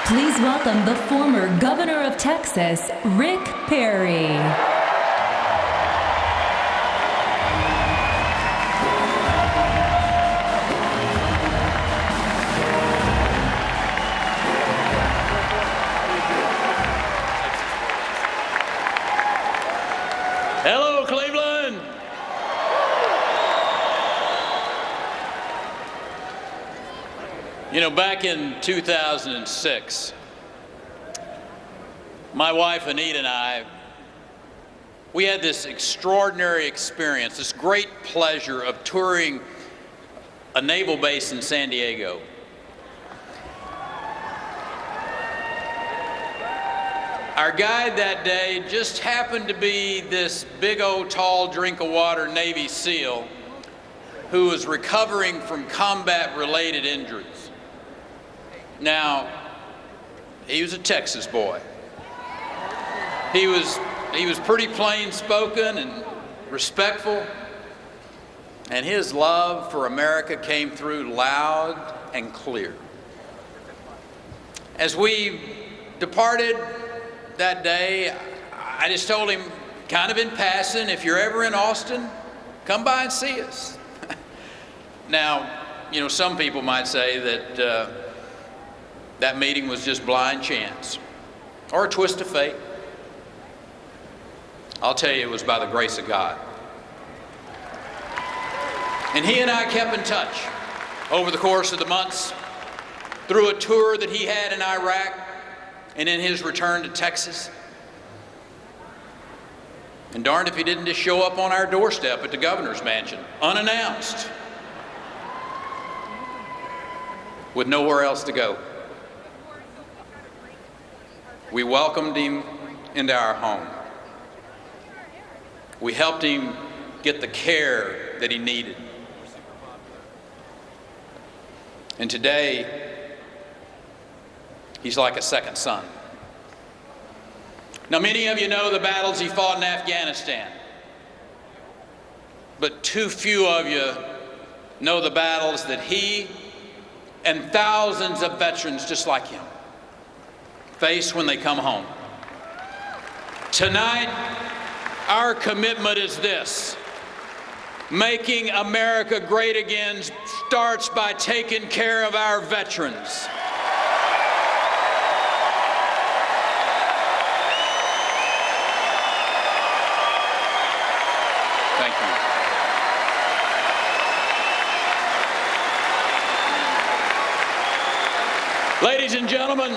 Please welcome the former governor of Texas, Rick Perry. Hello, Cleveland. You know, back in 2006, my wife Anita and I, we had this extraordinary experience, this great pleasure of touring a naval base in San Diego. Our guide that day just happened to be this big old tall drink of water Navy SEAL who was recovering from combat-related injuries. Now, he was a Texas boy. He was pretty plain-spoken and respectful, and his love for America came through loud and clear. As we departed that day, I just told him, kind of in passing, if you're ever in Austin, come by and see us. Now, you know, some people might say that that meeting was just blind chance or a twist of fate. I'll tell you, it was by the grace of God. And he and I kept in touch over the course of the months through a tour that he had in Iraq and in his return to Texas. And darned if he didn't just show up on our doorstep at the governor's mansion, unannounced, with nowhere else to go. We welcomed him into our home. We helped him get the care that he needed. And today, he's like a second son. Now, many of you know the battles he fought in Afghanistan, but too few of you know the battles that he and thousands of veterans just like him face when they come home. Tonight, our commitment is this: making America great again starts by taking care of our veterans. Thank you. Ladies and gentlemen,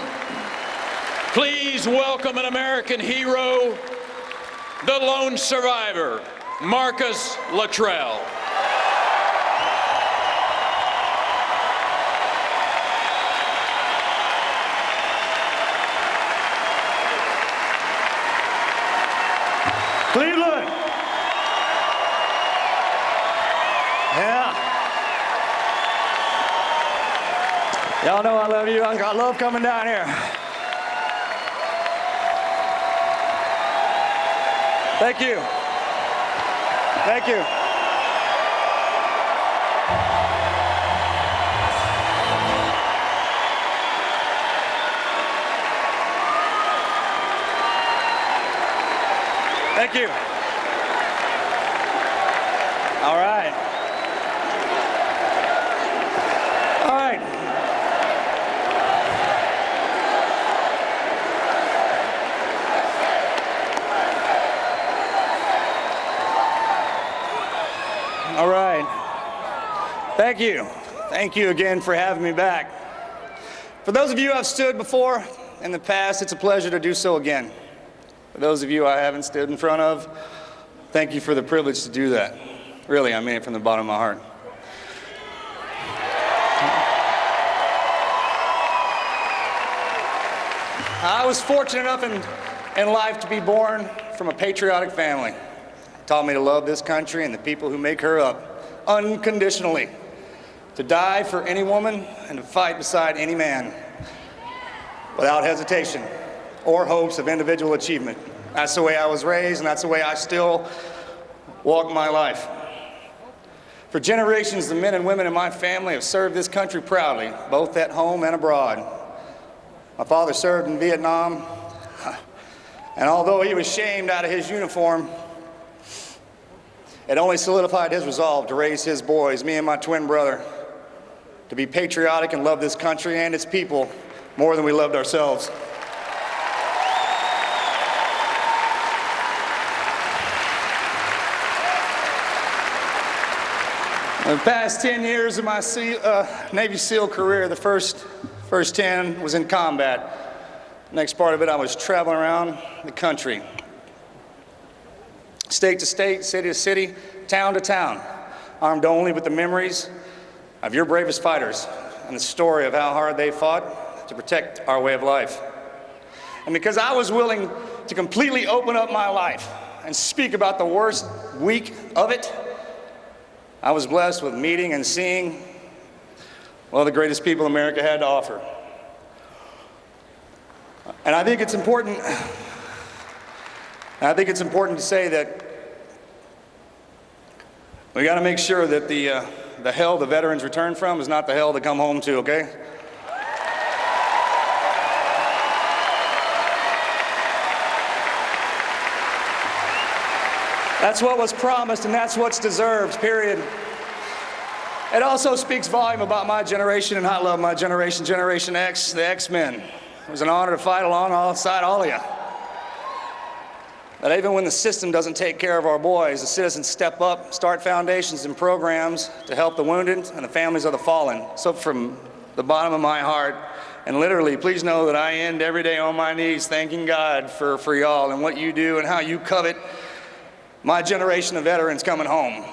please welcome an American hero, the lone survivor, Marcus Luttrell. Cleveland. Yeah. Y'all know I love you. I love coming down here. Thank you. Thank you. Thank you. All right. All right. All right. Thank you. Thank you again for having me back. For those of you I've stood before in the past, it's a pleasure to do so again. For those of you I haven't stood in front of, thank you for the privilege to do that. Really, I mean it from the bottom of my heart. I was fortunate enough in life to be born from a patriotic family. It taught me to love this country and the people who make her up unconditionally, to die for any woman and to fight beside any man without hesitation or hopes of individual achievement. That's the way I was raised, and that's the way I still walk my life. For generations, the men and women in my family have served this country proudly, both at home and abroad. My father served in Vietnam, and although he was shamed out of his uniform, it only solidified his resolve to raise his boys, me and my twin brother, to be patriotic and love this country and its people more than we loved ourselves. In the past 10 years of my Navy SEAL career, the first 10 was in combat. Next part of it, I was traveling around the country, state to state, city to city, town to town, armed only with the memories of your bravest fighters and the story of how hard they fought to protect our way of life. And because I was willing to completely open up my life and speak about the worst week of it, I was blessed with meeting and seeing, well, the greatest people America had to offer. And I think it's important to say that we got to make sure that the hell the veterans return from is not the hell they come home to, okay? That's what was promised, and that's what's deserved, period. It also speaks volume about my generation, and I love my generation, Generation X, the X-Men. It was an honor to fight alongside all of you. That even when the system doesn't take care of our boys, the citizens step up, start foundations and programs to help the wounded and the families of the fallen. So from the bottom of my heart, and literally, please know that I end every day on my knees thanking God for y'all and what you do and how you covet my generation of veterans coming home.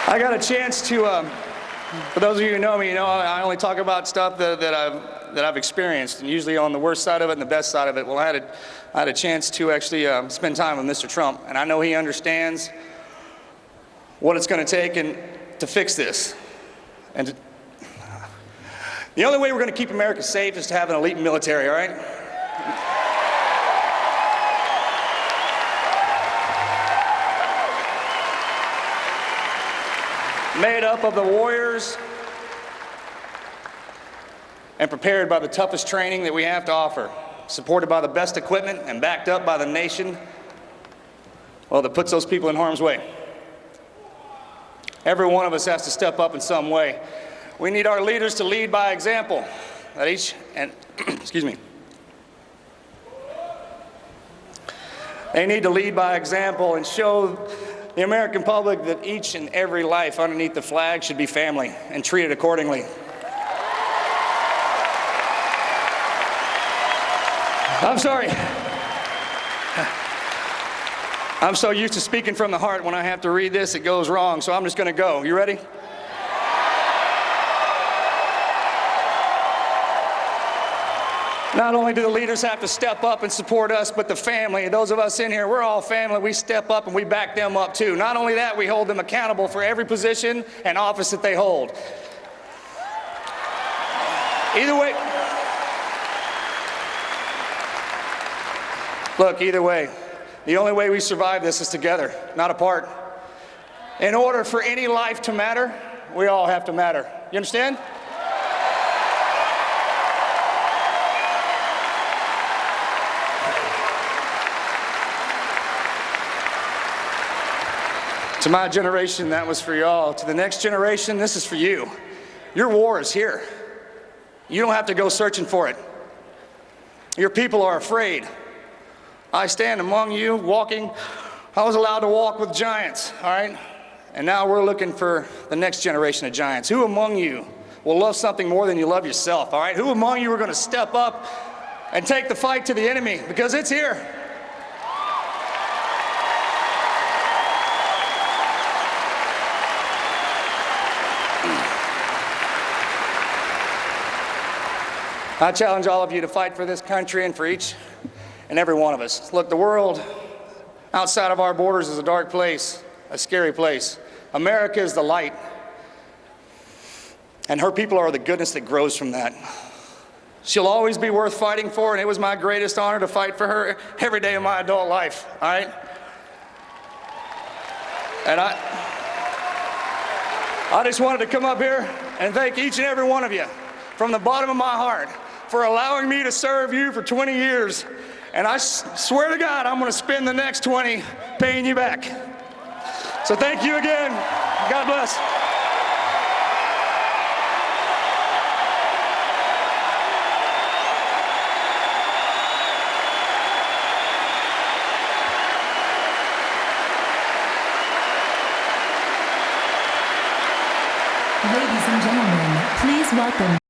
I got a chance to, for those of you who know me, you know I only talk about stuff that I've experienced, and usually on the worst side of it and the best side of it. Well, I had a chance to actually spend time with Mr. Trump, and I know he understands what it's going to take to fix this. And the only way we're going to keep America safe is to have an elite military, all right? Made up of the warriors and prepared by the toughest training that we have to offer, supported by the best equipment and backed up by the nation, well, that puts those people in harm's way. Every one of us has to step up in some way. We need our leaders to lead by example. Excuse me. They need to lead by example and show the American public that each and every life underneath the flag should be family and treated accordingly. I'm sorry. I'm so used to speaking from the heart, when I have to read this, it goes wrong, so I'm just going to go. You ready? Not only do the leaders have to step up and support us, but the family, those of us in here, we're all family. We step up and we back them up too. Not only that, we hold them accountable for every position and office that they hold. Either way, look, either way, the only way we survive this is together, not apart. In order for any life to matter, we all have to matter. You understand? To my generation, that was for y'all. To the next generation, this is for you. Your war is here. You don't have to go searching for it. Your people are afraid. I stand among you walking. I was allowed to walk with giants, all right? And now we're looking for the next generation of giants. Who among you will love something more than you love yourself, all right? Who among you are going to step up and take the fight to the enemy? Because it's here. I challenge all of you to fight for this country and for each and every one of us. Look, the world outside of our borders is a dark place, a scary place. America is the light, and her people are the goodness that grows from that. She'll always be worth fighting for, and it was my greatest honor to fight for her every day of my adult life, all right? And I just wanted to come up here and thank each and every one of you from the bottom of my heart for allowing me to serve you for 20 years. And I swear to God, I'm going to spend the next 20 paying you back. So thank you again. God bless. Ladies and gentlemen, please welcome